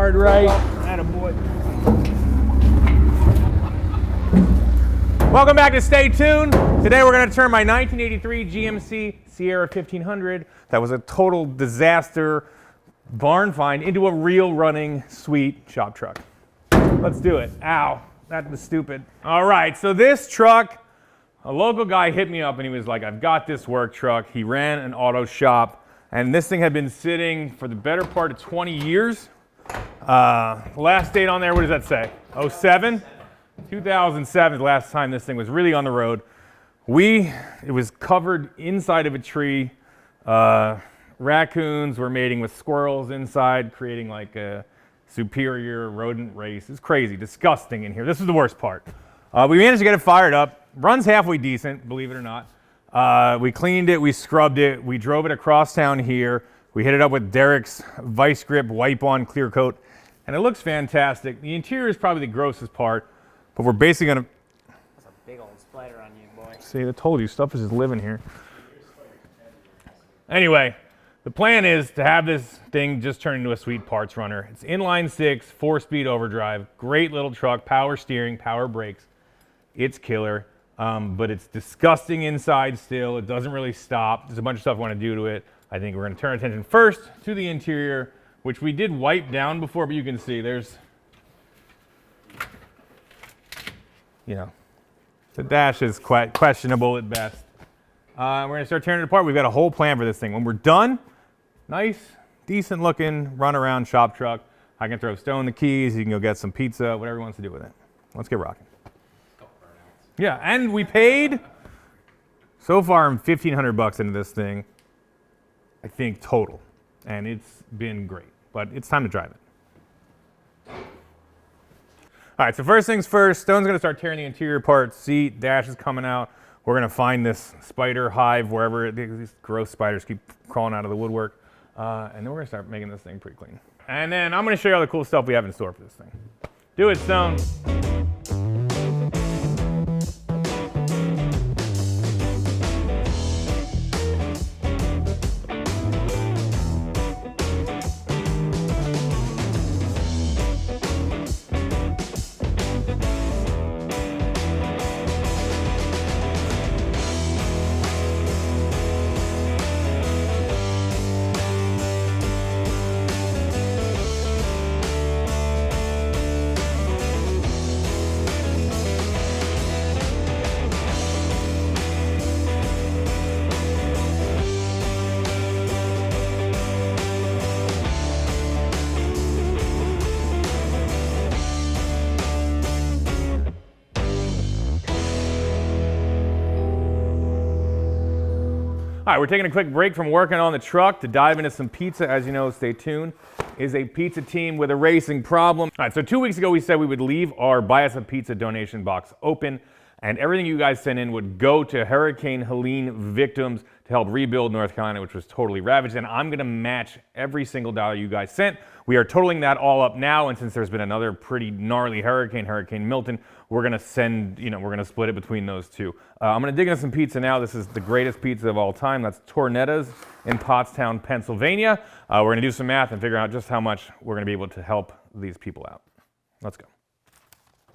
hard right. Attaboy. Welcome back to Stay Tuned. Today we're going to turn my 1983 GMC Sierra 1500, that was a total disaster barn find, into a real running sweet shop truck. Let's do it. Ow, that was stupid. All right, so this truck, a local guy hit me up and he was like, I've got this work truck. He ran an auto shop and this thing had been sitting for the better part of 20 years. Last date on there, what does that say? 07? 2007 is the last time this thing was really on the road. It was covered inside of a tree. Raccoons were mating with squirrels inside, creating like a superior rodent race. It's crazy, disgusting in here. This is the worst part. We managed to get it fired up. Runs halfway decent, believe it or not. We cleaned it, we scrubbed it, we drove it across town here. We hit it up with Derek's Vice Grip Wipe-On Clear Coat, and it looks fantastic. The interior is probably the grossest part, but we're basically gonna... That's a big old splatter on you, boy. See, I told you, stuff is just living here. Anyway, the plan is to have this thing just turn into a sweet parts runner. It's inline six, 4-speed overdrive, great little truck, power steering, power brakes. It's killer, but it's disgusting inside still. It doesn't really stop. There's a bunch of stuff I want to do to it. I think we're going to turn attention first to the interior, which we did wipe down before, but you can see there's, you know, the dash is quite questionable at best. We're going to start tearing it apart. We've got a whole plan for this thing. When we're done, nice, decent looking, run around shop truck. I can throw Stone the keys. You can go get some pizza, whatever he wants to do with it. Let's get rocking. Yeah, and we paid, so far I'm $1,500 into this thing, I think total, and it's been great, but it's time to drive it. All right, so first things first, Stone's gonna start tearing the interior apart, seat, dash is coming out. We're gonna find this spider hive wherever these gross spiders keep crawling out of the woodwork, and then we're gonna start making this thing pretty clean. And then I'm gonna show you all the cool stuff we have in store for this thing. Do it, Stone. All right, we're taking a quick break from working on the truck to dive into some pizza. As you know, Stay Tuned is a pizza team with a racing problem. All right, so 2 weeks ago we said we would leave our Buy Us a Pizza donation box open and everything you guys sent in would go to Hurricane Helene victims to help rebuild North Carolina, which was totally ravaged, and I'm gonna match every single dollar you guys sent. We are totaling that all up now, and since there's been another pretty gnarly hurricane, Hurricane Milton, we're gonna we're gonna split it between those two. I'm gonna dig into some pizza now. This is the greatest pizza of all time. That's Tornetta's in Pottstown, Pennsylvania. We're gonna do some math and figure out just how much we're gonna be able to help these people out. Let's go.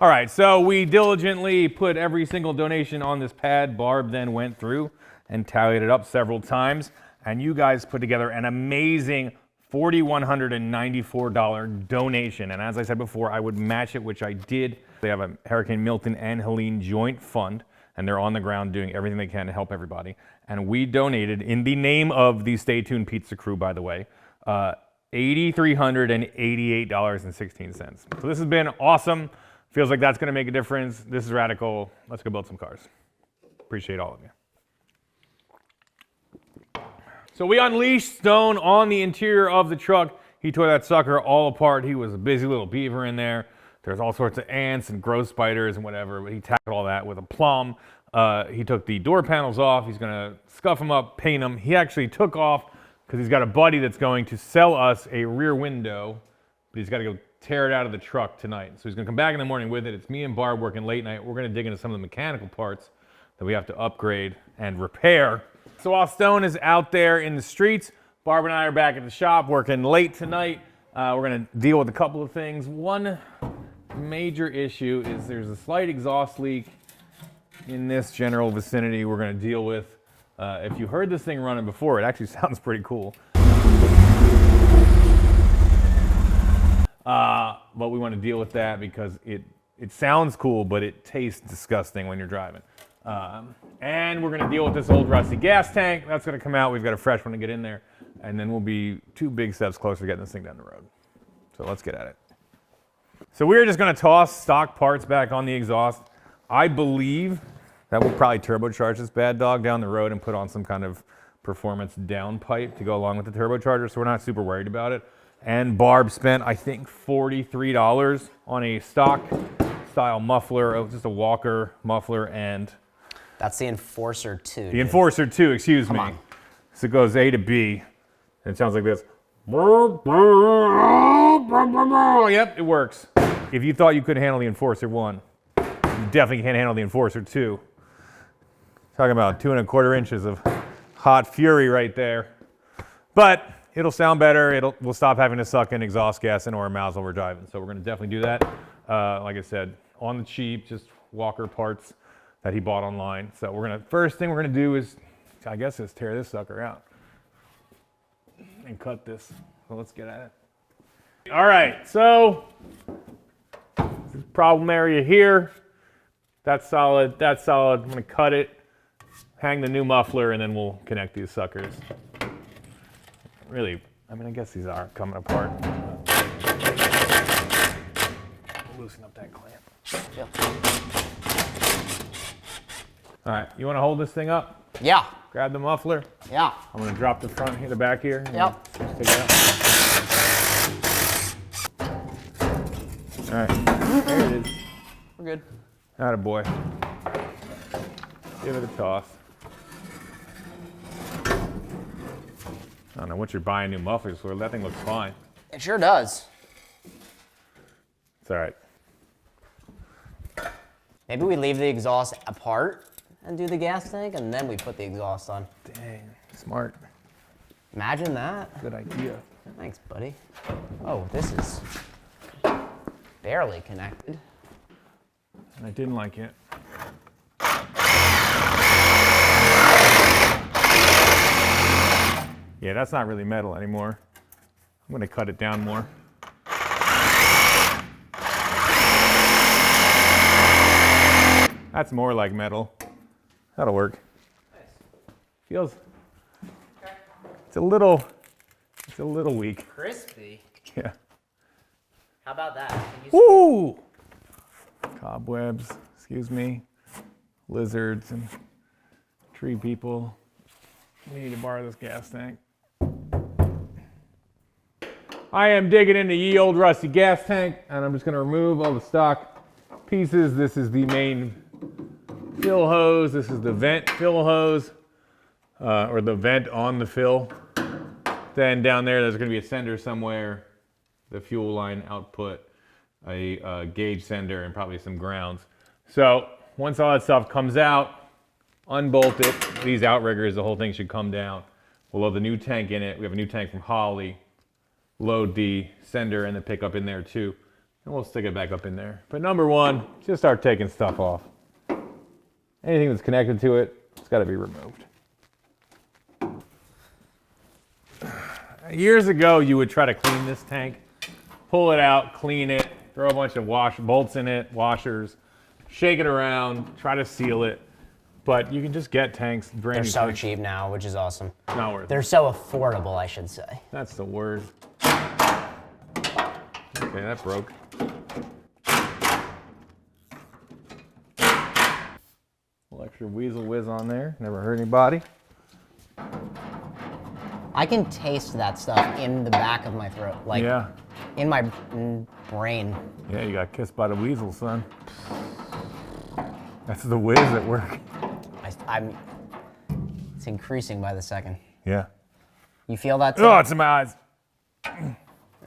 All right, so we diligently put every single donation on this pad. Barb then went through and tallied it up several times, and you guys put together an amazing $4,194 donation. And as I said before, I would match it, which I did. They have a Hurricane Milton and Helene joint fund, and they're on the ground doing everything they can to help everybody. And we donated, in the name of the Stay Tuned Pizza crew, by the way, $8,388.16. So this has been awesome. Feels like that's gonna make a difference. This is radical. Let's go build some cars. Appreciate all of you. So we unleashed Stone on the interior of the truck. He tore that sucker all apart. He was a busy little beaver in there. There's all sorts of ants and gross spiders and whatever, but he tackled all that with a plum. He took the door panels off. He's gonna scuff them up, paint them. He actually took off because he's got a buddy that's going to sell us a rear window, but he's gotta go tear it out of the truck tonight. So he's gonna come back in the morning with it. It's me and Barb working late night. We're gonna dig into some of the mechanical parts that we have to upgrade and repair. So while Stone is out there in the streets, Barb and I are back at the shop working late tonight, We're gonna deal with a couple of things. One major issue is there's a slight exhaust leak in this general vicinity we're gonna deal with. If you heard this thing running before, it actually sounds pretty cool. But we want to deal with that because it sounds cool, but it tastes disgusting when you're driving. And we're going to deal with this old rusty gas tank. That's going to come out. We've got a fresh one to get in there. And then we'll be 2 big steps closer to getting this thing down the road. So let's get at it. So we're just going to toss stock parts back on the exhaust. I believe that we'll probably turbocharge this bad dog down the road and put on some kind of performance downpipe to go along with the turbocharger, so we're not super worried about it. And Barb spent, I think, $43 on a stock style muffler, just a Walker muffler, and that's the Enforcer 2. The Enforcer 2, excuse me. On. So it goes A to B, and it sounds like this. Yep, it works. If you thought you couldn't handle the Enforcer 1, you definitely can't handle the Enforcer 2. Talking about 2 1/4 inches of hot fury right there. But it'll sound better. We'll stop having to suck in exhaust gas into our mouths while we're driving. So we're going to definitely do that. Like I said, on the cheap, just Walker parts that he bought online. So first thing we're gonna do is, I guess, is tear this sucker out and cut this. So let's get at it. All right, so problem area here. That's solid. That's solid. I'm gonna cut it, hang the new muffler, and then we'll connect these suckers. Really, I mean, I guess these are coming apart. Loosen up that clamp. Yep. All right, you want to hold this thing up? Yeah. Grab the muffler. Yeah. I'm going to drop the front here, the back here. Yep. Just take it out. All right, there it is. We're good. Attaboy. Give it a toss. I don't know what you're buying new mufflers for. That thing looks fine. It sure does. It's all right. Maybe we leave the exhaust apart and do the gas tank, and then we put the exhaust on. Dang, smart. Imagine that. Good idea. Thanks, buddy. Oh, this is barely connected. I didn't like it. Yeah, that's not really metal anymore. I'm gonna cut it down more. That's more like metal. That'll work. Nice. Feels, it's a little weak. Crispy. Yeah. How about that? Woo! Cobwebs, excuse me, lizards and tree people. We need to borrow this gas tank. I am digging into ye old rusty gas tank, and I'm just going to remove all the stock pieces. This is the main fill hose. This is the vent fill hose, or the vent on the fill. Then down there's going to be a sender somewhere, the fuel line output, a gauge sender, and probably some grounds. So once all that stuff comes out, unbolt it. These outriggers, the whole thing should come down. We'll load the new tank in it. We have a new tank from Holly. Load the sender and the pickup in there too. And we'll stick it back up in there. But number one, just start taking stuff off. Anything that's connected to it, it's got to be removed. Years ago, you would try to clean this tank, pull it out, clean it, throw a bunch of bolts in it, washers, shake it around, try to seal it. But you can just get tanks, brand new They're so tanks. cheap now, which is awesome. Not worth it. They're so affordable, I should say. That's the word. Okay, that broke. Little extra weasel whiz on there. Never hurt anybody. I can taste that stuff in the back of my throat, like Yeah. in my brain. Yeah, you got kissed by the weasel, son. That's the whiz at work. It's increasing by the second. Yeah. You feel that too? Oh, it's in my eyes. All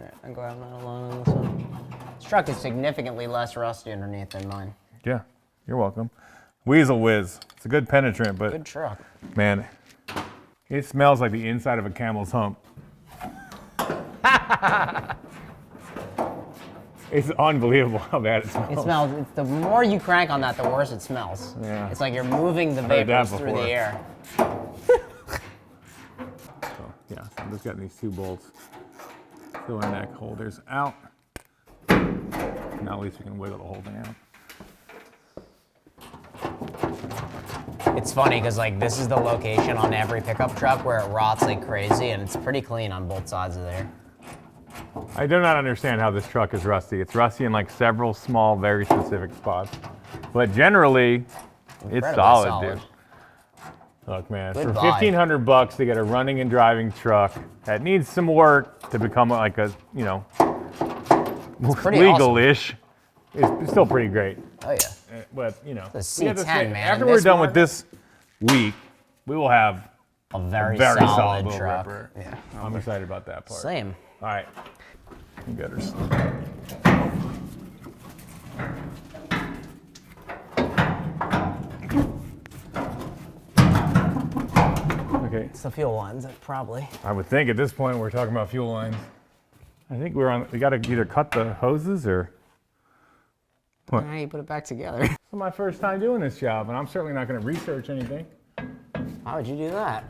right, I'll grab that along on this one. This truck is significantly less rusty underneath than mine. Yeah, you're welcome. Weasel whiz. It's a good penetrant, but Good truck. man, it smells like the inside of a camel's hump. It's unbelievable how bad it smells. It smells. It's, the more you crank on that, the worse it smells. Yeah. It's like you're moving the Heard that vapors through the before. air. So, yeah, so I'm just getting these 2 bolts. Filler neck holders out. Now at least we can wiggle the whole thing out. It's funny because like this is the location on every pickup truck where it rots like crazy, and it's pretty clean on both sides of there. I do not understand how this truck is rusty. It's rusty in like several small, very specific spots. But generally, it's Incredibly solid, dude. Look, man, Good for buy. $1,500 to get a running and driving truck that needs some work to become like a, you know, pretty legal-ish, it's still pretty great. Oh yeah. But, you know, The we have to C10, say, man. after we're This done with market- this week, we will have A very very solid solid little truck. ripper. Yeah. I'm excited about that part. Same. All right. You got her. Okay. It's the fuel lines, probably. I would think at this point we're talking about fuel lines. I think we got to either cut the hoses or. What? Now you put it back together. This is my first time doing this job, and I'm certainly not going to research anything. Why would you do that?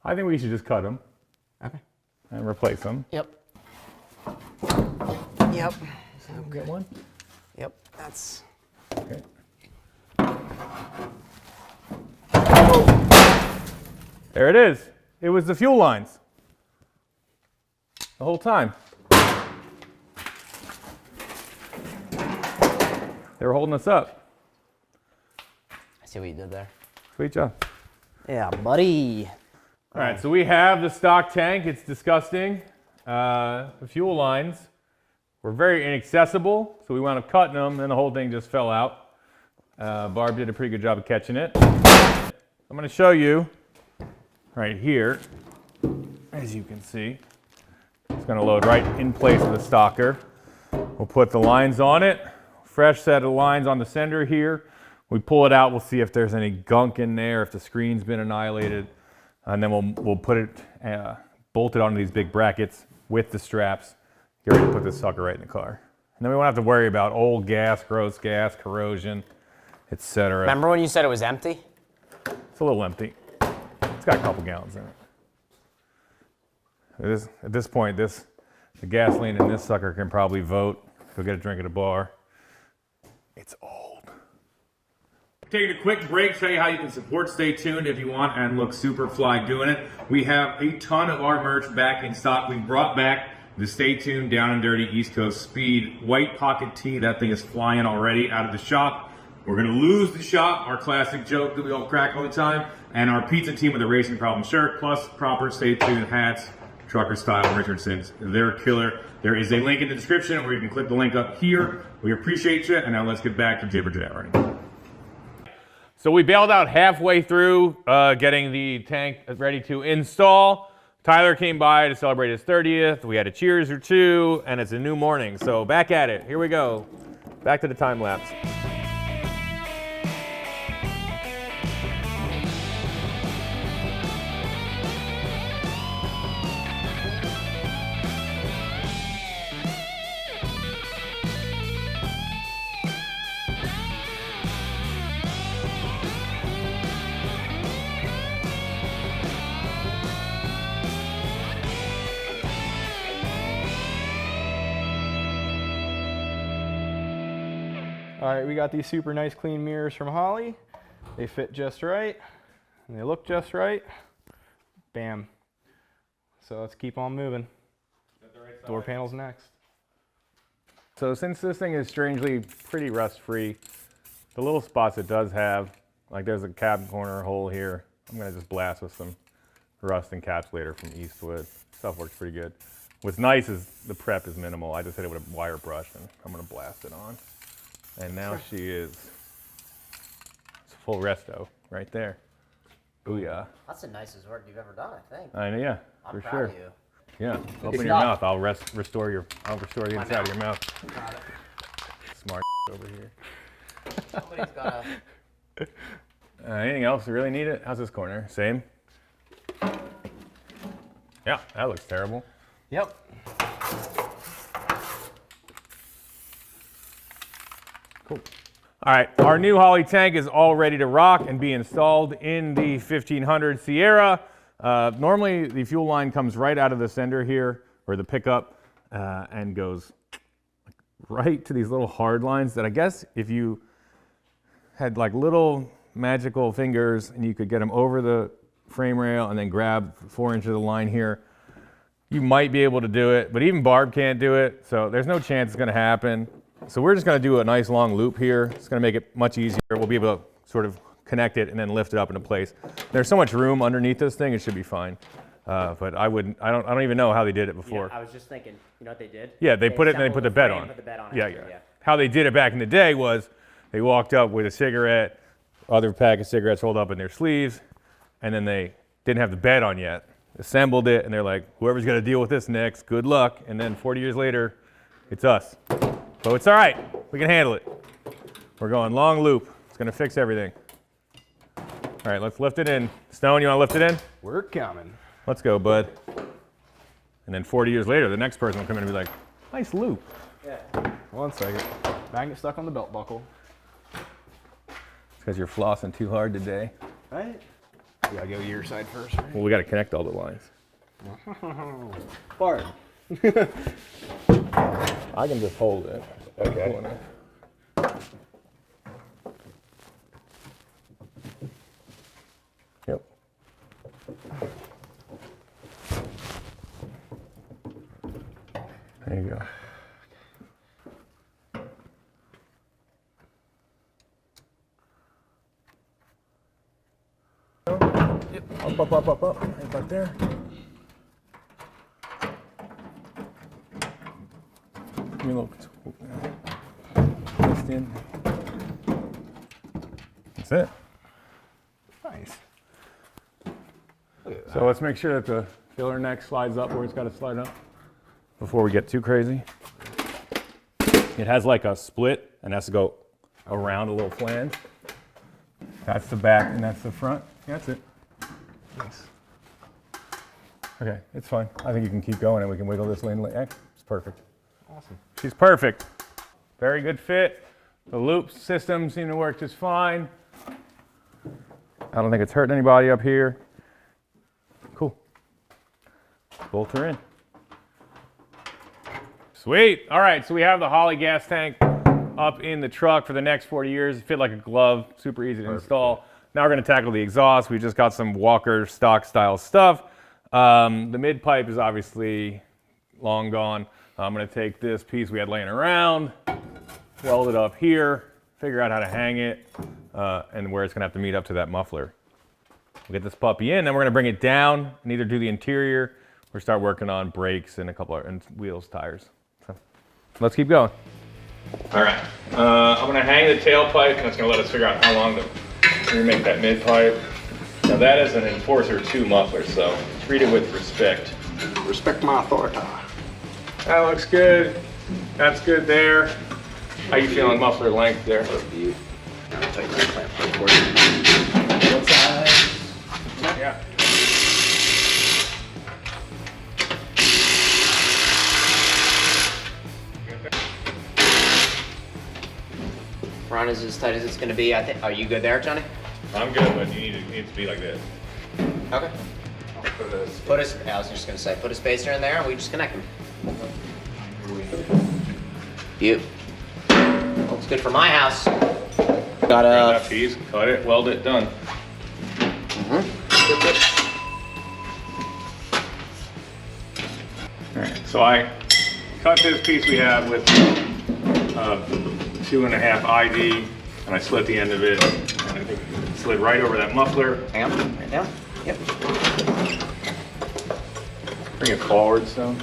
I think we should just cut them Okay. and replace them. Yep. Yep. Get one? Yep. That's. Okay. There it is. It was the fuel lines. The whole time. They were holding us up. I see what you did there. Sweet job. Yeah, buddy. All right, so we have the stock tank. It's disgusting. The fuel lines were very inaccessible, so we wound up cutting them, and the whole thing just fell out. Barb did a pretty good job of catching it. I'm going to show you right here, as you can see. It's going to load right in place of the stocker. We'll put the lines on it. Fresh set of lines on the sender here. We pull it out, we'll see if there's any gunk in there, if the screen's been annihilated. And then we'll put it, bolt it onto these big brackets with the straps. Get ready to put this sucker right in the car. And then we won't have to worry about old gas, gross gas, corrosion, etc. Remember when you said it was empty? It's a little empty. It's got a couple gallons in it. At this point, the gasoline in this sucker can probably vote. Go get a drink at a bar. It's old. Taking a quick break, show you how you can support Stay Tuned if you want and look super fly doing it. We have a ton of our merch back in stock. We brought back the Stay Tuned Down and Dirty East Coast Speed white pocket tee. That thing is flying already out of the shop. We're going to lose the shop, our classic joke that we all crack all the time, and our pizza team with a Racing Problem shirt, plus proper Stay Tuned hats, trucker style Richardson's. They're killer. There is a link in the description where you can click the link up here. We appreciate you, and now let's get back to Jibber Jabbering. So we bailed out halfway through getting the tank ready to install. Tyler came by to celebrate his 30th. We had a cheers or two, and it's a new morning. So back at it. Here we go. Back to the time lapse. All right, we got these super nice clean mirrors from Holly. They fit just right, and they look just right. Bam. So let's keep on moving. Door panels next. So since this thing is strangely pretty rust-free, the little spots it does have, like there's a cab corner hole here, I'm gonna just blast with some rust encapsulator from Eastwood. Stuff works pretty good. What's nice is the prep is minimal. I just hit it with a wire brush and I'm gonna blast it on. And now she is, it's full resto right there. Booyah. That's the nicest work you've ever done, I think. I know, yeah, I'm for proud sure. of you. Yeah, open your stuff. mouth. I'll restore the inside of your mouth. Got it. Smart over here. Somebody's got to. Anything else you really need it? How's this corner? Same? Yeah, that looks terrible. Yep. Cool. All right, our new Holley tank is all ready to rock and be installed in the 1500 Sierra. Normally, the fuel line comes right out of the sender here, or the pickup, and goes right to these little hard lines that I guess if you had like little magical fingers and you could get them over the frame rail and then grab 4 inches of the line here, you might be able to do it, but even Barb can't do it, so there's no chance it's gonna happen. So we're just gonna do a nice long loop here. It's gonna make it much easier. We'll be able to sort of connect it and then lift it up into place. There's so much room underneath this thing, it should be fine. But I don't even know how they did it before. Yeah, I was just thinking, you know what they did? Yeah, they put it and they put the bed on. Put the bed on Yeah, after, yeah. How they did it back in the day was they walked up with a cigarette, other pack of cigarettes rolled up in their sleeves, and then they didn't have the bed on yet. Assembled it, and they're like, whoever's gonna deal with this next, good luck. And then 40 years later, it's us. But it's all right, we can handle it. We're going long loop. It's gonna fix everything. All right, let's lift it in. Stone, you wanna lift it in? We're coming. Let's go, bud. And then 40 years later, the next person will come in and be like, nice loop. Yeah. 1 second. Magnet stuck on the belt buckle. It's because you're flossing too hard today. Right? You gotta go your side first, right? Well, we gotta connect all the lines. Bard. I can just hold it. Okay. Yep. There you go. Yep. Up. Right about there. Give me a little. Twist in. That's it. Nice. Look at that. So let's make sure that the filler neck slides up where it's got to slide up before we get too crazy. It has like a split and has to go around a little flange. That's the back and that's the front. That's it. Nice. Okay, it's fine. I think you can keep going and we can wiggle this lane. It's perfect. Awesome. She's perfect. Very good fit. The loop system seemed to work just fine. I don't think it's hurting anybody up here. Cool. Bolt her in. Sweet. All right, so we have the Holley gas tank up in the truck for the next 40 years. It fit like a glove, super easy to install. Now we're gonna tackle the exhaust. We just got some Walker stock style stuff. The mid pipe is obviously long gone. I'm gonna take this piece we had laying around, weld it up here, figure out how to hang it, and where it's gonna have to meet up to that muffler. We'll get this puppy in, then we're gonna bring it down and either do the interior or start working on brakes and a couple of and wheels, tires. So let's keep going. All right, I'm gonna hang the tailpipe and it's gonna let us figure out how long to make that mid pipe. Now that is an Enforcer 2 muffler, so treat it with respect. Respect my authority. That looks good. That's good there. How you feeling muffler length there? I'll take that clamp for you. What size? Yeah. Run is as tight as it's gonna be. I think. Are you good there, Johnny? I'm good, but you need to be like this. Okay. Put a. I was just gonna say, put a spacer in there, and we just connect them. You. Looks good for my house. Got That piece, cut it, weld it, done. All right, so I cut this piece we have with 2.5 ID, and I slit the end of it, and I think it slid right over that muffler. Hang on. Right down. Yep. Bring it forward, so.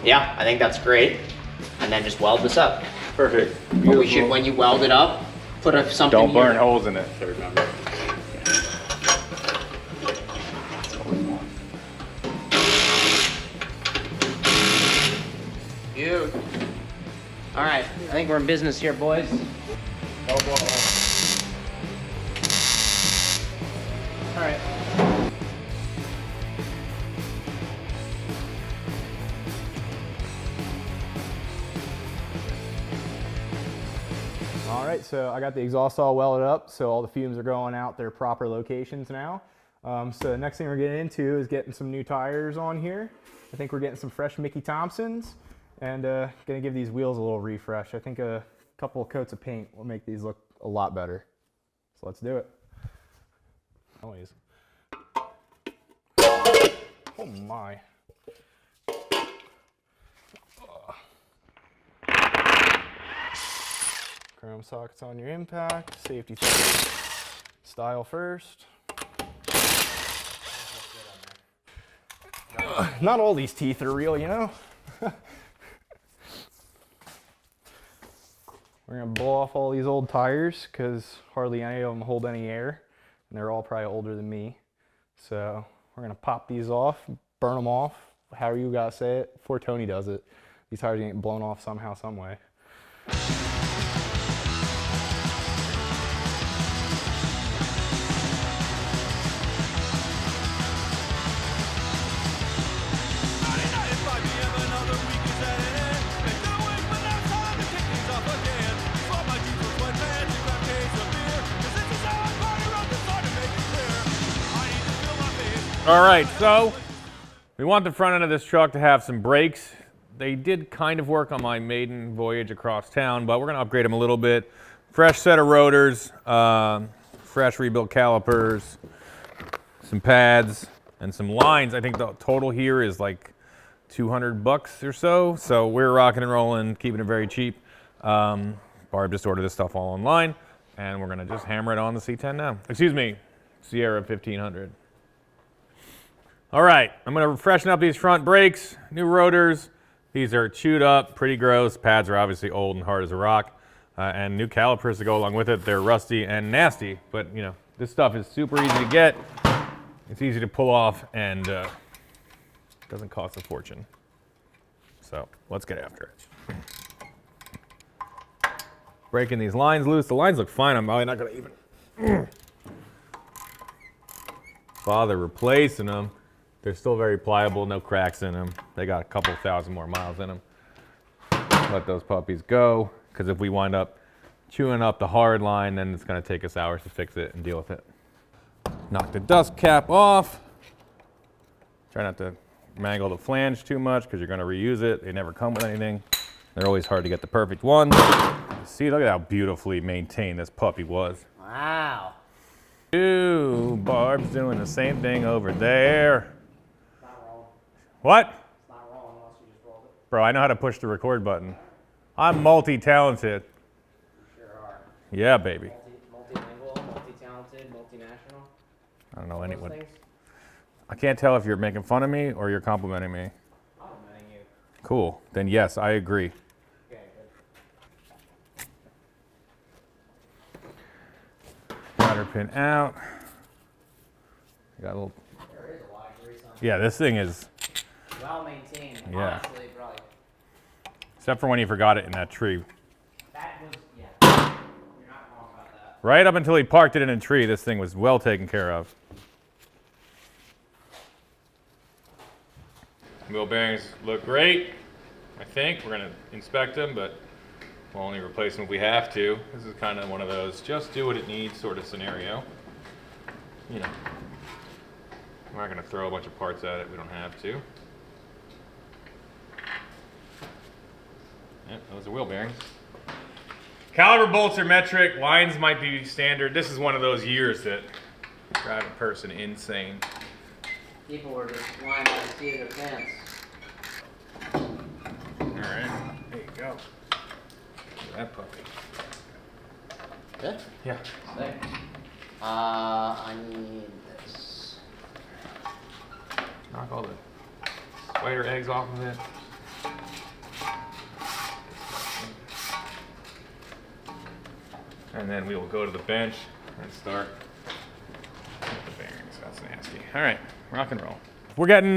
Yeah, I think that's great. And then just weld this up. Perfect. But we should, when you weld it up, put something Don't burn here. holes in it, so remember. You. All right, I think we're in business here, boys. No blow. All right. All right, so I got the exhaust all welded up, so all the fumes are going out their proper locations now. So the next thing we're getting into is getting some new tires on here. I think we're getting some fresh Mickey Thompsons, and gonna give these wheels a little refresh. I think a couple of coats of paint will make these look a lot better. So let's do it. Noise. Oh my. Chrome sockets on your impact, safety style first. Not all these teeth are real, you know? We're gonna blow off all these old tires because hardly any of them hold any air, and they're all probably older than me. So we're gonna pop these off, burn them off, however you gotta say it, before Tony does it. These tires are getting blown off somehow, some way. All right, so we want the front end of this truck to have some brakes. They did kind of work on my maiden voyage across town, but we're gonna upgrade them a little bit. Fresh set of rotors, fresh rebuilt calipers, some pads, and some lines. I think the total here is like $200 or so. So we're rocking and rolling, keeping it very cheap. Barb just ordered this stuff all online, and we're gonna just hammer it on the C10 now. Excuse me, Sierra 1500. All right, I'm gonna freshen up these front brakes, new rotors. These are chewed up, pretty gross. Pads are obviously old and hard as a rock. And new calipers to go along with it. They're rusty and nasty, but you know, this stuff is super easy to get. It's easy to pull off and doesn't cost a fortune. So let's get after it. Breaking these lines loose. The lines look fine. I'm probably not gonna even bother replacing them. They're still very pliable, no cracks in them. They got a couple thousand more miles in them. Let those puppies go, because if we wind up chewing up the hard line, then it's gonna take us hours to fix it and deal with it. Knock the dust cap off. Try not to mangle the flange too much, because you're gonna reuse it. They never come with anything. They're always hard to get the perfect one. See, look at how beautifully maintained this puppy was. Wow. Ooh, Barb's doing the same thing over there. What? It's not wrong unless you just rolled it. Bro, I know how to push the record button. I'm multi-talented. You sure are. Yeah, baby. Multilingual, multi-talented, multinational. I don't know Those anyone. things. I can't tell if you're making fun of me or you're complimenting me. Complimenting you. Cool. Then yes, I agree. Okay, good. Router pin out. Got a little. There is a lot of grease on it. Yeah, this thing is. Well maintained. Yeah. Honestly, probably. Except for when you forgot it in that tree. That was, yeah. You're not wrong about that. Right up until he parked it in a tree, this thing was well taken care of. Wheel bearings look great. I think we're gonna inspect them, but we'll only replace them if we have to. This is kind of one of those just do what it needs sort of scenario. You know, we're not gonna throw a bunch of parts at it. We don't have to. Yep, those are wheel bearings. Caliber bolts are metric. Lines might be standard. This is one of those years that drive a person insane. People were just flying by the seat of their pants. All right, there you go. Look at that puppy. Good? Yeah. Sick. I need this. Knock all the spider eggs off of it. And then we will go to the bench and start with the bearings. That's nasty. All right, rock and roll. We're getting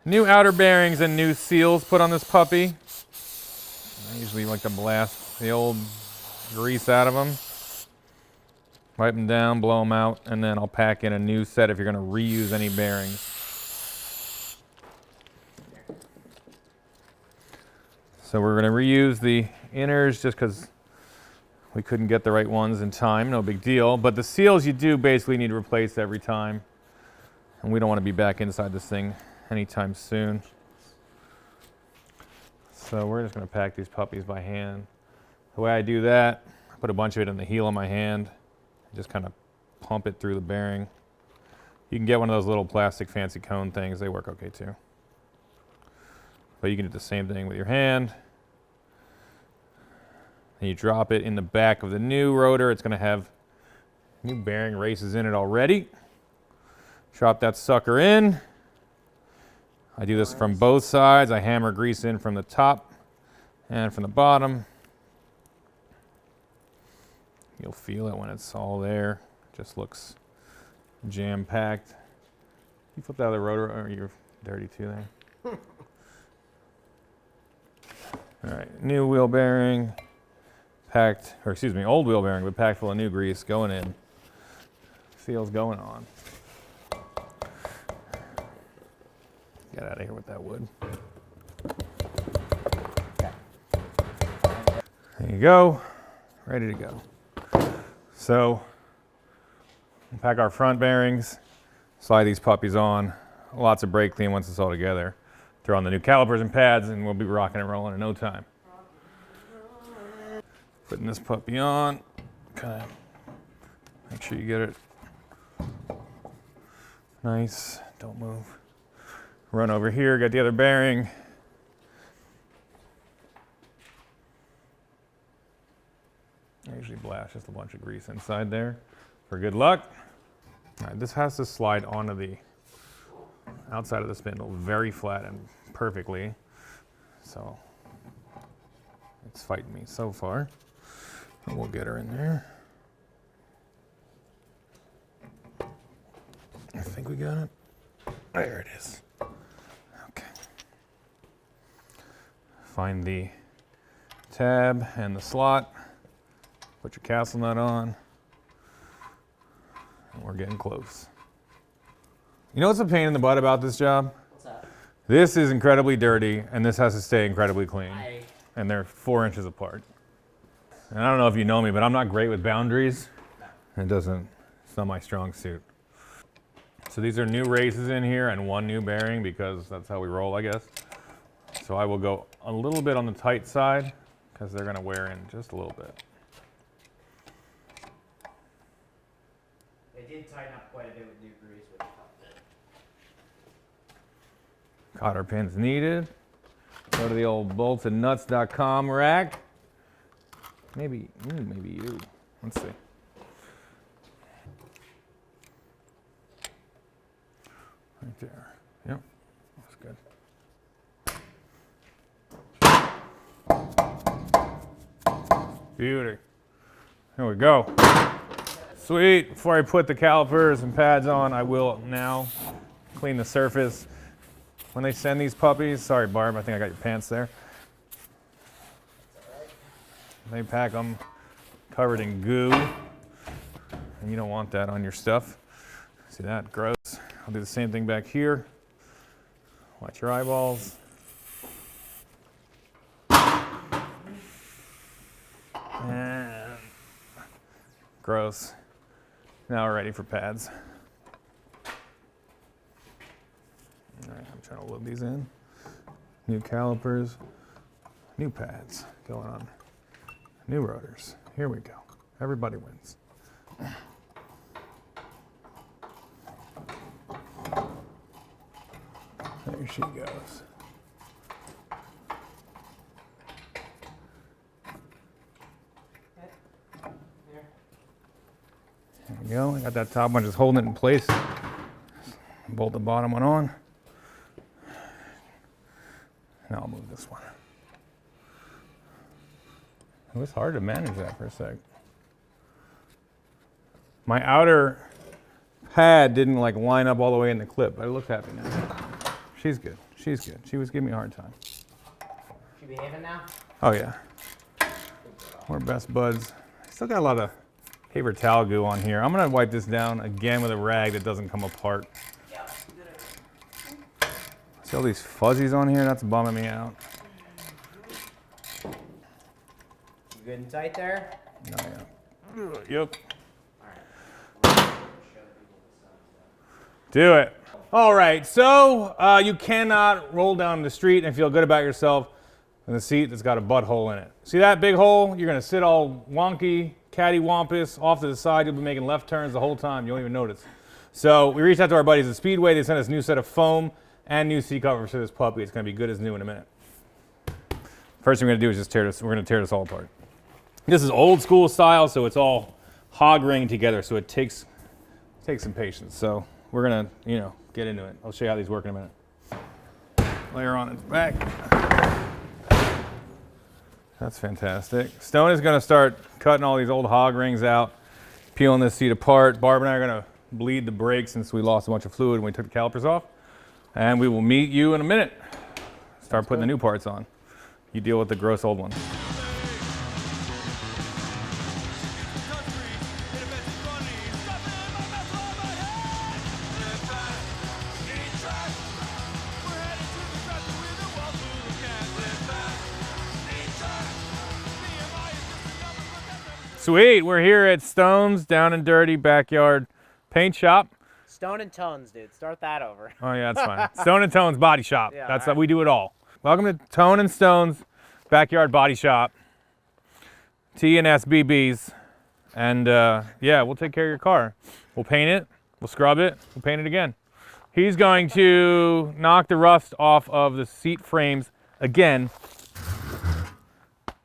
new outer bearings and new seals put on this puppy. I usually like to blast the old grease out of them. Wipe them down, blow them out, and then I'll pack in a new set if you're going to reuse any bearings. So we're going to reuse the inners just because We couldn't get the right ones in time, no big deal. But the seals you do basically need to replace every time. And we don't want to be back inside this thing anytime soon. So we're just going to pack these puppies by hand. The way I do that, I put a bunch of it in the heel of my hand. Just kind of pump it through the bearing. You can get one of those little plastic fancy cone things. They work okay too. But you can do the same thing with your hand. And you drop it in the back of the new rotor. It's going to have new bearing races in it already. Drop that sucker in. I do this from both sides. I hammer grease in from the top and from the bottom. You'll feel it when it's all there. It just looks jam-packed. You flip that other rotor, or you're dirty too there. All right, new wheel bearing, packed, or excuse me, old wheel bearing, but packed full of new grease going in. Seals going on. Get out of here with that wood. There you go, ready to go. So, we'll pack our front bearings, slide these puppies on, lots of brake clean once it's all together. Throw on the new calipers and pads and we'll be rocking and rolling in no time. Putting this puppy on, kind of make sure you get it nice, don't move. Run over here, got the other bearing. I usually blast just a bunch of grease inside there for good luck. All right, this has to slide onto the outside of the spindle very flat and perfectly. So it's fighting me so far. But we'll get her in there. I think we got it. There it is. Okay. Find the tab and the slot. Put your castle nut on. And we're getting close. You know what's a pain in the butt about this job? What's that? This is incredibly dirty, and this has to stay incredibly clean. I... And they're 4 inches apart. And I don't know if you know me, but I'm not great with boundaries. It's not my strong suit. So these are new races in here and one new bearing because that's how we roll, I guess. So I will go a little bit on the tight side because they're going to wear in just a little bit. They did tighten up quite a bit with new grease, which helped it. Cotter pins needed. Go to the old boltsandnuts.com rack. Maybe you. Let's see. Right there. Yep, that's good. Beauty. Here we go. Sweet. Before I put the calipers and pads on, I will now clean the surface. When they send these puppies, sorry Barb, I think I got your pants there. They pack them covered in goo, and you don't want that on your stuff. See that? Gross. I'll do the same thing back here. Watch your eyeballs. And gross. Now we're ready for pads. All right, I'm trying to load these in. New calipers, new pads going on. New rotors. Here we go. Everybody wins. There she goes. There we go. I got that top one just holding it in place. Bolt the bottom one on. Now I'll move this one. It was hard to manage that for a sec. My outer pad didn't like line up all the way in the clip, but it looks happy now. She's good. She's good. She was giving me a hard time. She behaving now? Oh yeah. We're best buds. Still got a lot of paper towel goo on here. I'm gonna wipe this down again with a rag that doesn't come apart. Yeah. See all these fuzzies on here? That's bumming me out. You good and tight there? Oh, yeah. Yep. Do it. All right, so you cannot roll down the street and feel good about yourself in the seat that's got a butthole in it. See that big hole? You're gonna sit all wonky, cattywampus, off to the side. You'll be making left turns the whole time. You won't even notice. So we reached out to our buddies at Speedway. They sent us a new set of foam and new seat covers for this puppy. It's gonna be good as new in a minute. First thing we're gonna do is just tear this. We're gonna tear this all apart. This is old school style, so it's all hog ring together. So it takes some patience. So we're gonna, get into it. I'll show you how these work in a minute. Layer on its back. That's fantastic. Stone is gonna start cutting all these old hog rings out, peeling this seat apart. Barb and I are gonna bleed the brakes since we lost a bunch of fluid when we took the calipers off. And we will meet you in a minute. Start putting the new parts on. You deal with the gross old ones. Sweet, we're here at Stone's Down and Dirty Backyard Paint Shop. Stone and Tones, dude. Start that over. Oh yeah, that's fine. Stone and Tone's Body Shop. Yeah, That's right. we do it all. Welcome to Tone and Stone's Backyard Body Shop. T&S-BBs. And yeah, we'll take care of your car. We'll paint it, we'll scrub it, we'll paint it again. He's going to knock the rust off of the seat frames again.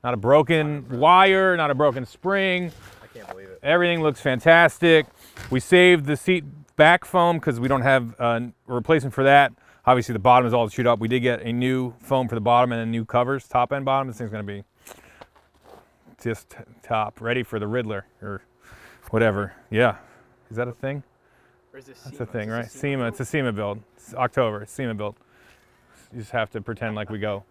Not a broken wire, not a broken spring. I can't believe it. Everything looks fantastic. We saved the seat back foam because we don't have a replacement for that. Obviously the bottom is all chewed up. We did get a new foam for the bottom and then new covers, top and bottom. This thing's gonna be just top, ready for the Riddler or whatever. Yeah, is that a thing? Or is this That's a thing, right? SEMA, it's a SEMA build. It's October, it's SEMA build. You just have to pretend like we go.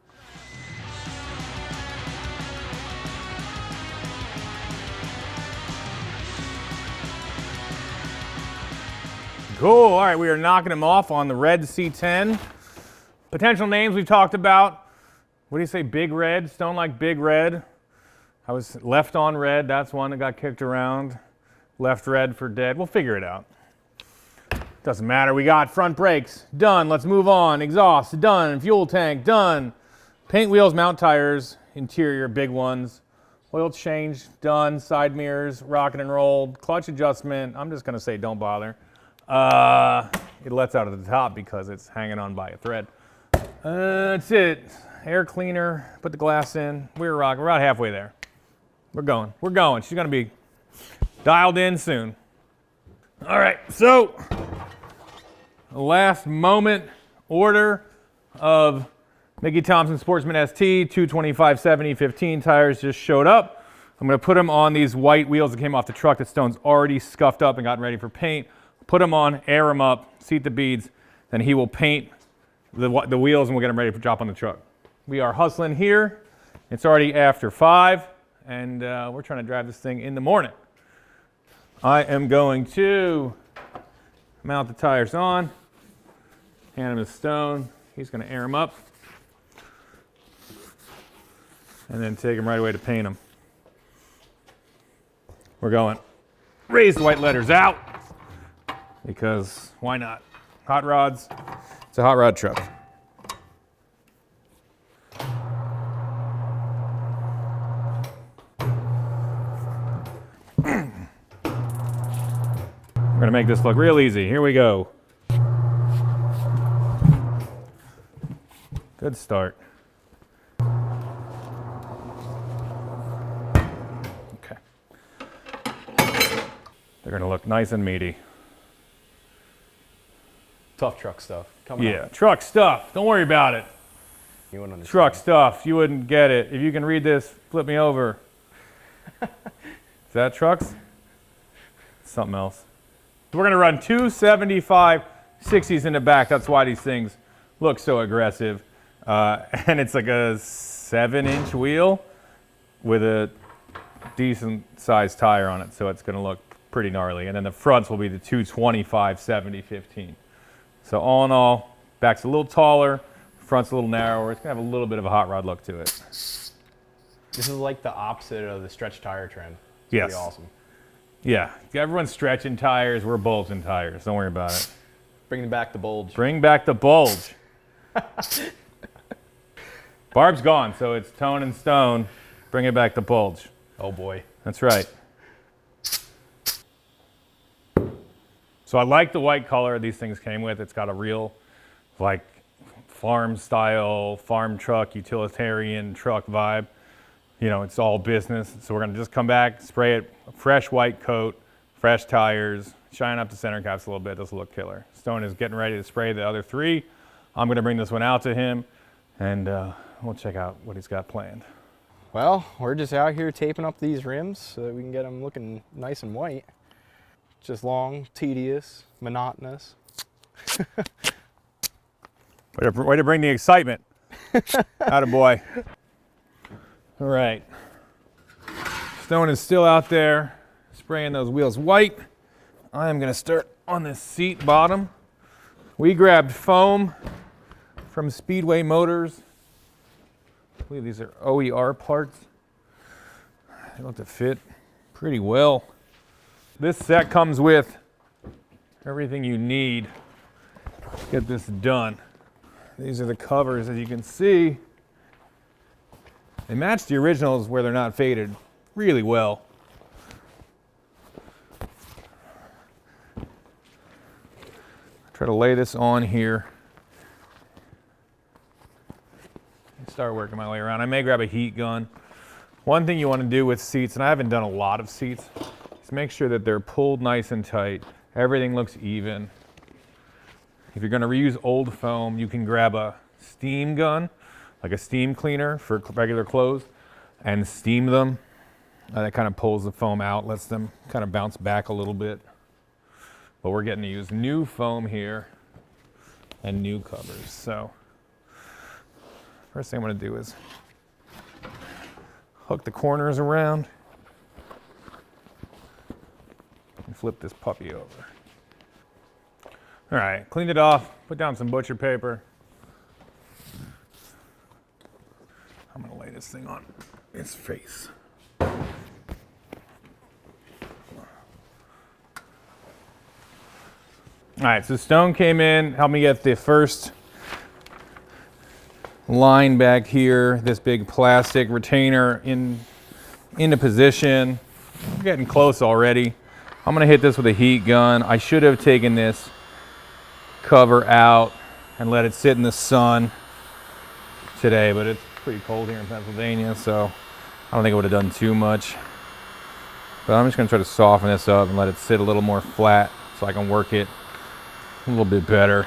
Cool, all right, we are knocking them off on the red C10. Potential names we've talked about. What do you say, Big Red? Stone like Big Red. I was left on red, that's one that got kicked around. Left red for dead, we'll figure it out. Doesn't matter, we got front brakes, done, let's move on. Exhaust, done, fuel tank, done. Paint wheels, mount tires, interior, big ones. Oil change, done, side mirrors, rocking and rolled. Clutch adjustment, I'm just gonna say don't bother. It lets out at the top because it's hanging on by a thread. That's it. Air cleaner, put the glass in. We're rocking, we're about halfway there. We're going. She's gonna be dialed in soon. All right, so last moment order of Mickey Thompson Sportsman ST 225/70/15 tires just showed up. I'm gonna put them on these white wheels that came off the truck that Stone's already scuffed up and gotten ready for paint. Put them on, air them up, seat the beads, then he will paint the wheels and we'll get them ready to drop on the truck. We are hustling here. It's already after 5 and we're trying to drive this thing in the morning. I am going to mount the tires on, hand him to Stone. He's going to air them up and then take them right away to paint them. We're going. Raise the white letters out. Because why not? Hot rods. It's a hot rod truck. We're gonna make this look real easy. Here we go. Good start. Okay. They're gonna look nice and meaty. Tough truck stuff. Coming Yeah, up. truck stuff. Don't worry about it. You wouldn't understand. Truck stuff. You wouldn't get it. If you can read this, flip me over. Is that trucks? Something else. We're going to run 275 60s in the back. That's why these things look so aggressive. And it's like a 7-inch wheel with a decent sized tire on it. So it's going to look pretty gnarly. And then the fronts will be the 225/70/15. So all in all, back's a little taller, front's a little narrower. It's gonna have a little bit of a hot rod look to it. This is like the opposite of the stretch tire trend. Yes. Pretty awesome. Yeah. Everyone's stretching tires. We're bulging tires. Don't worry about it. Bringing back the bulge. Bring back the bulge. Barb's gone, so it's tone and stone. Bring it back the bulge. Oh boy. That's right. So I like the white color these things came with. It's got a real, like, farm style, farm truck, utilitarian truck vibe. You know, it's all business. So we're gonna just come back, spray it, fresh white coat, fresh tires, shine up the center caps a little bit. This will look killer. Stone is getting ready to spray the other 3. I'm gonna bring this one out to him, and we'll check out what he's got planned. Well, we're just out here taping up these rims so that we can get them looking nice and white. Just long, tedious, monotonous. Way to bring the excitement. Attaboy. All right. Stone is still out there spraying those wheels white. I am going to start on this seat bottom. We grabbed foam from Speedway Motors. I believe these are OER parts. They look to fit pretty well. This set comes with everything you need to get this done. These are the covers, as you can see. They match the originals where they're not faded really well. Try to lay this on here. Start working my way around. I may grab a heat gun. One thing you want to do with seats, and I haven't done a lot of seats, is make sure that they're pulled nice and tight. Everything looks even. If you're going to reuse old foam, you can grab a steam gun, like a steam cleaner for regular clothes, and steam them. That kind of pulls the foam out, lets them kind of bounce back a little bit. But we're getting to use new foam here and new covers. So first thing I'm going to do is hook the corners around and flip this puppy over. All right, cleaned it off, put down some butcher paper. I'm going to lay this thing on its face. All right, so Stone came in, helped me get the first line back here, this big plastic retainer into position. We're getting close already. I'm gonna hit this with a heat gun. I should have taken this cover out and let it sit in the sun today, but it's pretty cold here in Pennsylvania, so I don't think it would have done too much. But I'm just gonna try to soften this up and let it sit a little more flat so I can work it a little bit better.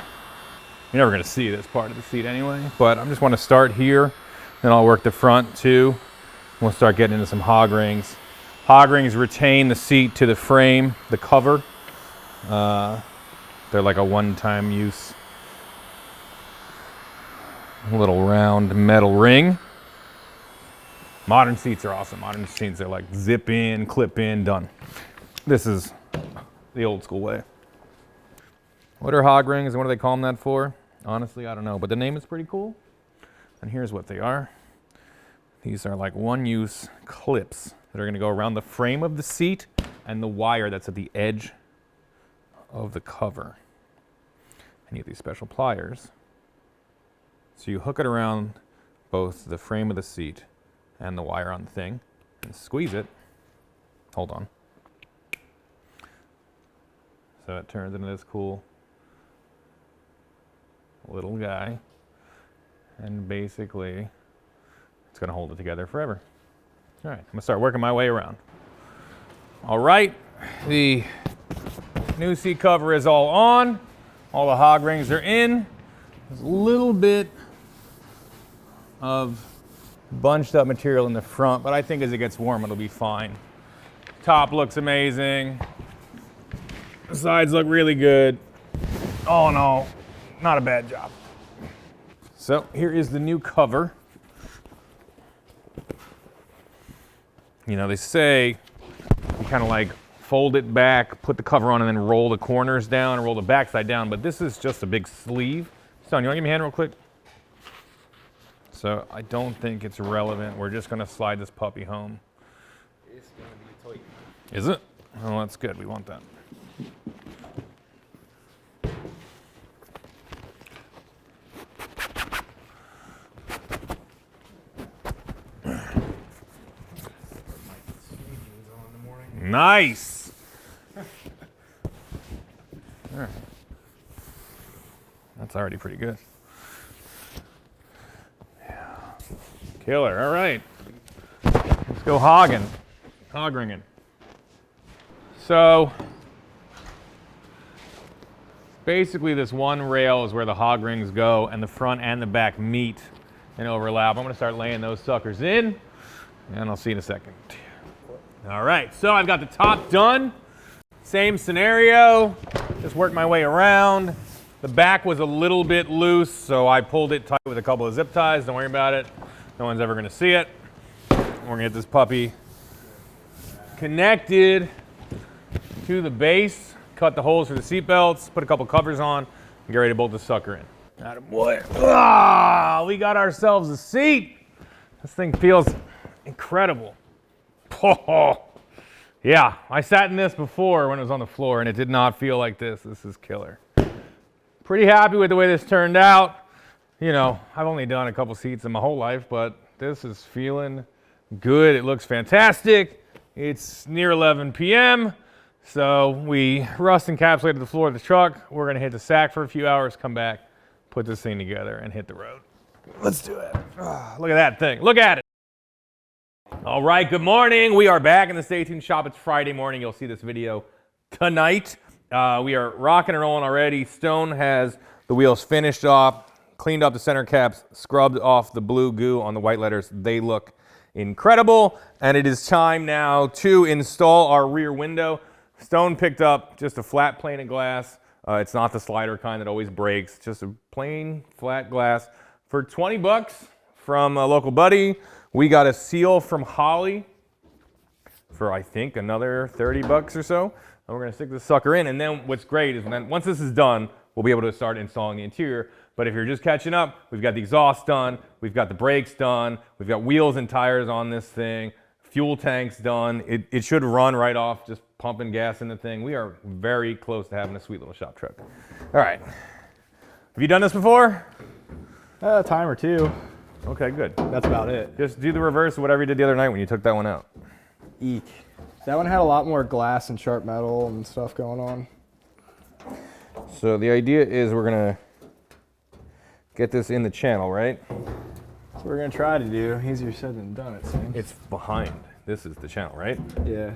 You're never going to see this part of the seat anyway, but I just want to start here, then I'll work the front too. We'll start getting into some hog rings. Hog rings retain the seat to the frame, the cover. They're like a one-time use little round metal ring. Modern seats are awesome. Modern seats are like zip in, clip in, done. This is the old school way. What are hog rings and what do they call them that for? Honestly, I don't know, but the name is pretty cool. And here's what they are. These are like one-use clips that are going to go around the frame of the seat and the wire that's at the edge of the cover. And you have these special pliers. So you hook it around both the frame of the seat and the wire on the thing and squeeze it. Hold on. So it turns into this cool little guy, and basically it's going to hold it together forever. All right, I'm going to start working my way around. All right, the new seat cover is all on. All the hog rings are in. There's a little bit of bunched up material in the front, but I think as it gets warm it'll be fine. Top looks amazing. The sides look really good. All in all, not a bad job. So here is the new cover. You know, they say you kind of like fold it back, put the cover on, and then roll the corners down and roll the backside down, but this is just a big sleeve. Stone, you want to give me a hand real quick? So I don't think it's relevant. We're just going to slide this puppy home. It's going to be tight. Is it? Oh, that's good. We want that. Nice. All right. That's already pretty good. Yeah. Killer. All right. Let's go hogging. Hog ringing. So basically this one rail is where the hog rings go and the front and the back meet and overlap. I'm going to start laying those suckers in and I'll see you in a second. All right, so I've got the top done. Same scenario, just worked my way around. The back was a little bit loose, so I pulled it tight with a couple of zip ties. Don't worry about it. No one's ever gonna see it. We're gonna get this puppy connected to the base, cut the holes for the seat belts, put a couple covers on, and get ready to bolt the sucker in. Attaboy. Ah, we got ourselves a seat. This thing feels incredible. Oh, yeah, I sat in this before when it was on the floor and it did not feel like this. This is killer. Pretty happy with the way this turned out. You know, I've only done a couple seats in my whole life, but this is feeling good. It looks fantastic. It's near 11 p.m. So we rust encapsulated the floor of the truck. We're gonna hit the sack for a few hours, come back, put this thing together and hit the road. Let's do it. Oh, look at that thing, look at it. All right, good morning. We are back in the Stay Tuned shop. It's Friday morning. You'll see this video tonight. We are rocking and rolling already. Stone has the wheels finished off, cleaned up the center caps, scrubbed off the blue goo on the white letters. They look incredible. And it is time now to install our rear window. Stone picked up just a flat pane of glass. It's not the slider kind that always breaks. Just a plain flat glass for 20 bucks from a local buddy. We got a seal from Holly for I think another 30 bucks or so. And we're gonna stick this sucker in. And then what's great is then once this is done, we'll be able to start installing the interior. But if you're just catching up, we've got the exhaust done, we've got the brakes done, we've got wheels and tires on this thing, fuel tanks done. It should run right off, just pumping gas in the thing. We are very close to having a sweet little shop truck. All right. Have you done this before? A time or two. Okay, good. That's about it. Just do the reverse of whatever you did the other night when you took that one out. Eek. That one had a lot more glass and sharp metal and stuff going on. So the idea is we're gonna get this in the channel, right? That's what we're gonna try to do. Easier said than done, it seems. It's behind. This is the channel, right? Yeah.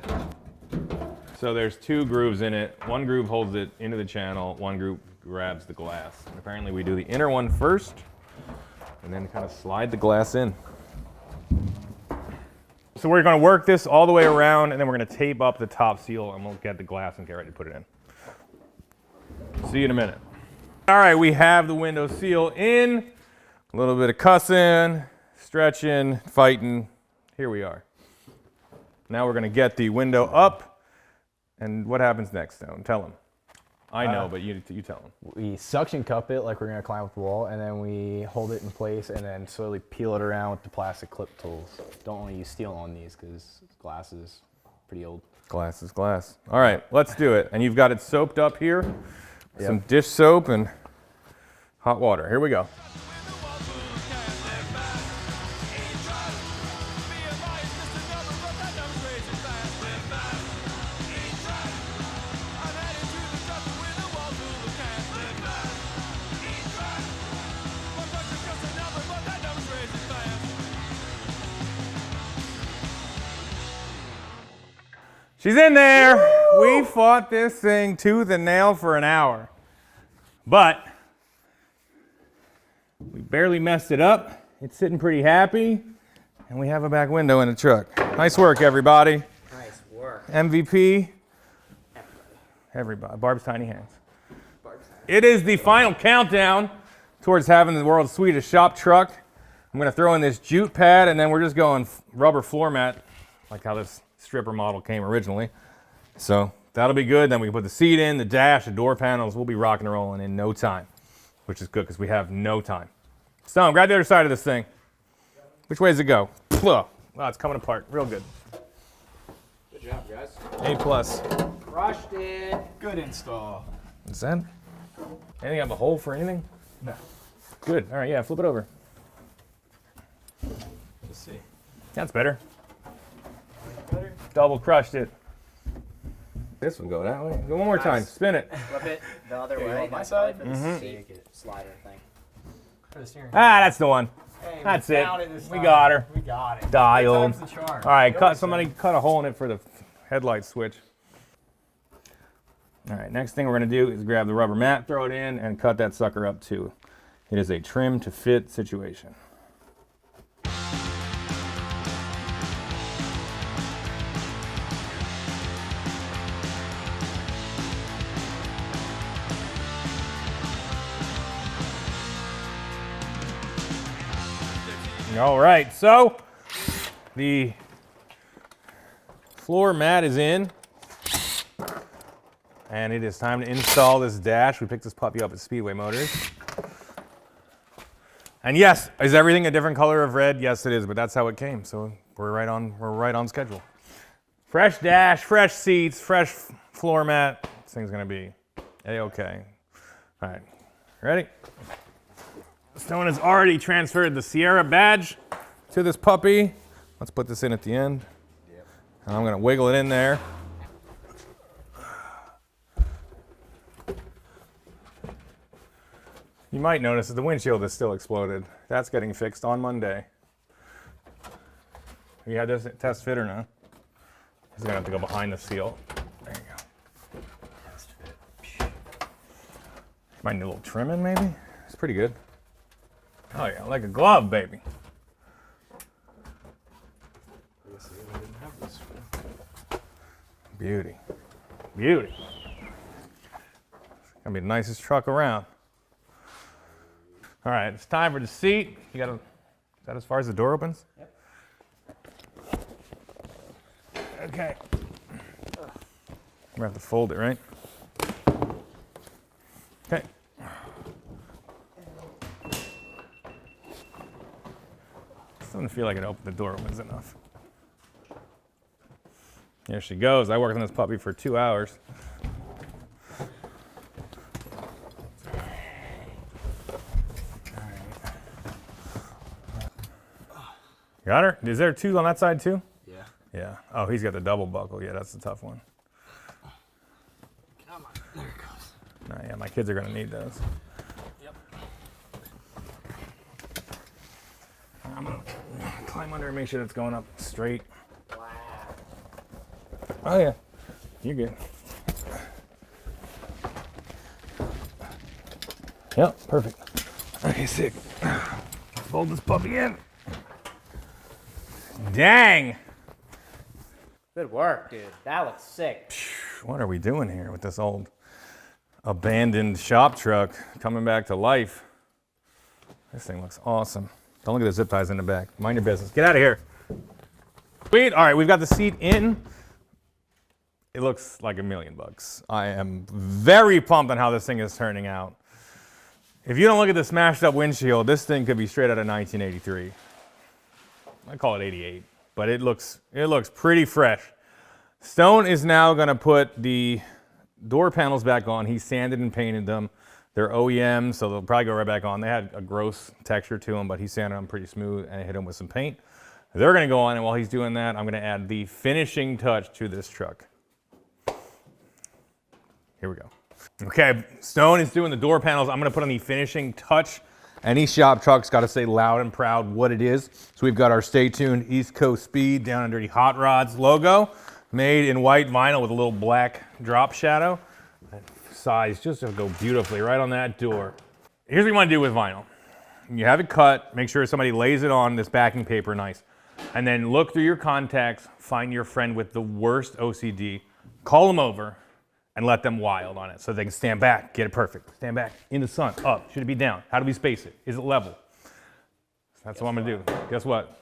So there's two grooves in it. One groove holds it into the channel. One groove grabs the glass. And apparently we do the inner one first and then kind of slide the glass in. So we're gonna work this all the way around and then we're gonna tape up the top seal and we'll get the glass and get ready to put it in. See you in a minute. All right, we have the window seal in. A little bit of cussing, stretching, fighting. Here we are. Now we're gonna get the window up. And what happens next, Stone? Tell them. I know, but you tell them. We suction cup it like we're gonna climb up the wall, and then we hold it in place and then slowly peel it around with the plastic clip tools. Don't want to use steel on these because glass is pretty old. Glass is glass. All right, let's do it. And you've got it soaped up here. Yep. Some dish soap and hot water. Here we go. She's in there. Woo! We fought this thing tooth and nail for an hour. But we barely messed it up. It's sitting pretty happy. And we have a back window in the truck. Nice work, everybody. Nice work. MVP. Everybody. Barb's tiny hands. It is the final countdown towards having the world's sweetest shop truck. I'm going to throw in this jute pad, and then we're just going rubber floor mat, like how this stripper model came originally. So that'll be good. Then we can put the seat in, the dash, the door panels. We'll be rocking and rolling in no time, which is good because we have no time. Stone, grab the other side of this thing. Which way does it go? Oh, it's coming apart real good. Good job, guys. A+. Crushed it. Good install. Is that? Anything have a hole for anything? No. Good. All right, yeah, flip it over. Let's see. That's better. Better? Double crushed it. This one go that way. Go one more time. Spin it. Flip it the other Here, you way. want my That's side? probably for the seat slider thing. For the steering. Ah, that's the one. Hey, That's we it. found this We time. got her. We got it. Dialed. Time's the charm. All right, You always somebody cut a hole in it for the headlight switch. All right, next thing we're gonna do is grab the rubber mat, throw it in, and cut that sucker up too. It is a trim to fit situation. All right, so the floor mat is in, and it is time to install this dash. We picked this puppy up at Speedway Motors. And yes, is everything a different color of red? Yes, it is, but that's how it came. So we're right on schedule. Fresh dash, fresh seats, fresh floor mat. This thing's gonna be A-okay. All right, ready? Stone has already transferred the Sierra badge to this puppy. Let's put this in at the end. Yep. And I'm gonna wiggle it in there. You might notice that the windshield is still exploded. That's getting fixed on Monday. You had this test fit or no? He's gonna have to go behind the seal. There you go. Test fit. Might need a little trimming maybe. It's pretty good. Oh yeah, like a glove, baby. Beauty. Beauty. It's gonna be the nicest truck around. All right, it's time for the seat. You gotta, is that as far as the door opens? Yep. Okay. We're gonna have to fold it, right? Okay. Doesn't feel like the door opens enough. There she goes. I worked on this puppy for 2 hours. Got her? Is there two on that side too? Yeah. Yeah. Oh, he's got the double buckle. Yeah, that's the tough one. Come on. There it goes. No, yeah, my kids are gonna need those. Yep. I'm gonna climb under and make sure it's going up straight. Wow. Oh yeah, you're good. Yep, perfect. Okay, sick. Fold this puppy in. Dang! Good work, dude. That looks sick. What are we doing here with this old abandoned shop truck coming back to life? This thing looks awesome. Don't look at the zip ties in the back. Mind your business. Get out of here. Sweet. All right, we've got the seat in. It looks like $1,000,000. I am very pumped on how this thing is turning out. If you don't look at the smashed up windshield, this thing could be straight out of 1983. I call it 88, but it looks pretty fresh. Stone is now gonna put the door panels back on. He sanded and painted them. They're OEM, so they'll probably go right back on. They had a gross texture to them, but he sanded them pretty smooth and hit them with some paint. They're gonna go on, and while he's doing that, I'm gonna add the finishing touch to this truck. Here we go. Okay, Stone is doing the door panels. I'm gonna put on the finishing touch. Any shop truck's gotta say loud and proud what it is. So we've got our Stay Tuned East Coast Speed Down and Dirty Hot Rods logo, made in white vinyl with a little black drop shadow. That size just to go beautifully right on that door. Here's what you wanna do with vinyl. You have it cut, make sure somebody lays it on this backing paper nice. And then look through your contacts, find your friend with the worst OCD, call them over, and let them wild on it so they can stand back, get it perfect. Stand back, in the sun, up, should it be down? How do we space it? Is it level? That's what I'm gonna do. Guess what?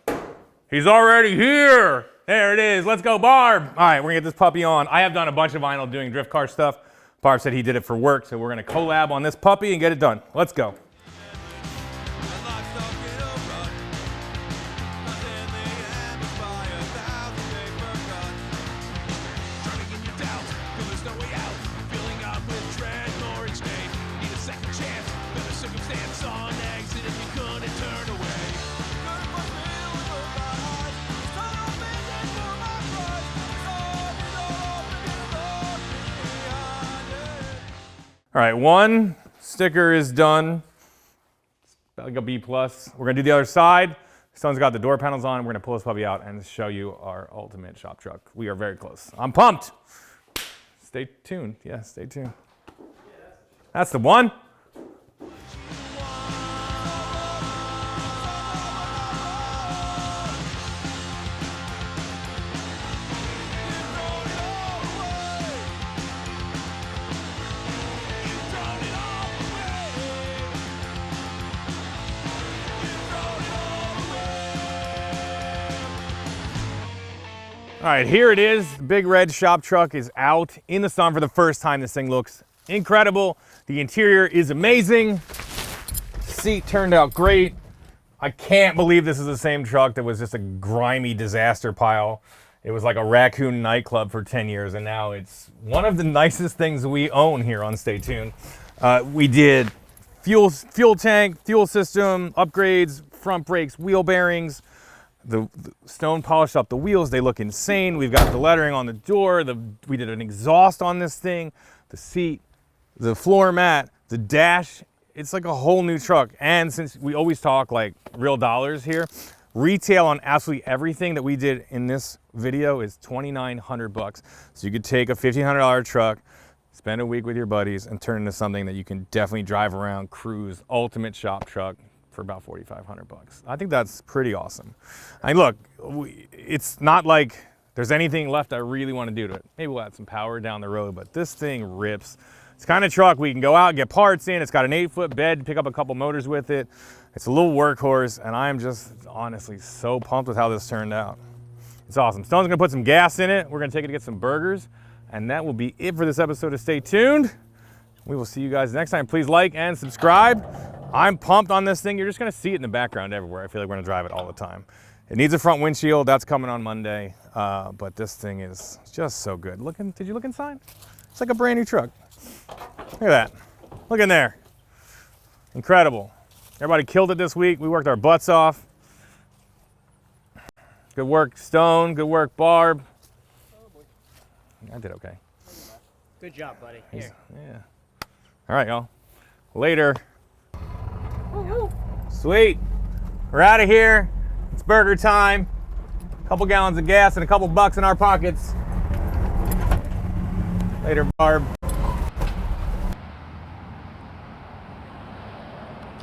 He's already here! There it is, let's go Barb! All right, we're gonna get this puppy on. I have done a bunch of vinyl doing drift car stuff. Barb said he did it for work, so we're gonna collab on this puppy and get it done. Let's go. All right, one sticker is done. It's about like a B+. We're gonna do the other side. Stone's got the door panels on. We're gonna pull this puppy out and show you our ultimate shop truck. We are very close. I'm pumped. Stay tuned. Yeah, stay tuned. That's the one. All right, here it is. The big red shop truck is out in the sun for the first time. This thing looks incredible. The interior is amazing. Seat turned out great. I can't believe this is the same truck that was just a grimy disaster pile. It was like a raccoon nightclub for 10 years, and now it's one of the nicest things we own here on Stay Tuned. We did fuel tank, fuel system, upgrades, front brakes, wheel bearings. The Stone polished up the wheels. They look insane. We've got the lettering on the door. We did an exhaust on this thing. The seat, the floor mat, the dash. It's like a whole new truck. And since we always talk like real dollars here, retail on absolutely everything that we did in this video is $2,900. So you could take a $1,500 truck, spend a week with your buddies, and turn it into something that you can definitely drive around, cruise, ultimate shop truck for about $4,500. I think that's pretty awesome. I mean, look, it's not like there's anything left I really want to do to it. Maybe we'll add some power down the road, but this thing rips. It's the kind of truck we can go out and get parts in. It's got an 8-foot bed, pick up a couple motors with it. It's a little workhorse, and I'm just honestly so pumped with how this turned out. It's awesome. Stone's gonna put some gas in it. We're gonna take it to get some burgers, and that will be it for this episode of Stay Tuned. We will see you guys next time. Please like and subscribe. I'm pumped on this thing. You're just gonna see it in the background everywhere. I feel like we're gonna drive it all the time. It needs a front windshield. That's coming on Monday. But this thing is just so good. Did you look inside? It's like a brand new truck. Look at that. Look in there. Incredible. Everybody killed it this week. We worked our butts off. Good work, Stone. Good work, Barb. I did okay. Good job, buddy. Here. Yeah. All right, y'all. Later. Sweet. We're out of here. It's burger time. A couple gallons of gas and a couple bucks in our pockets. Later, Barb.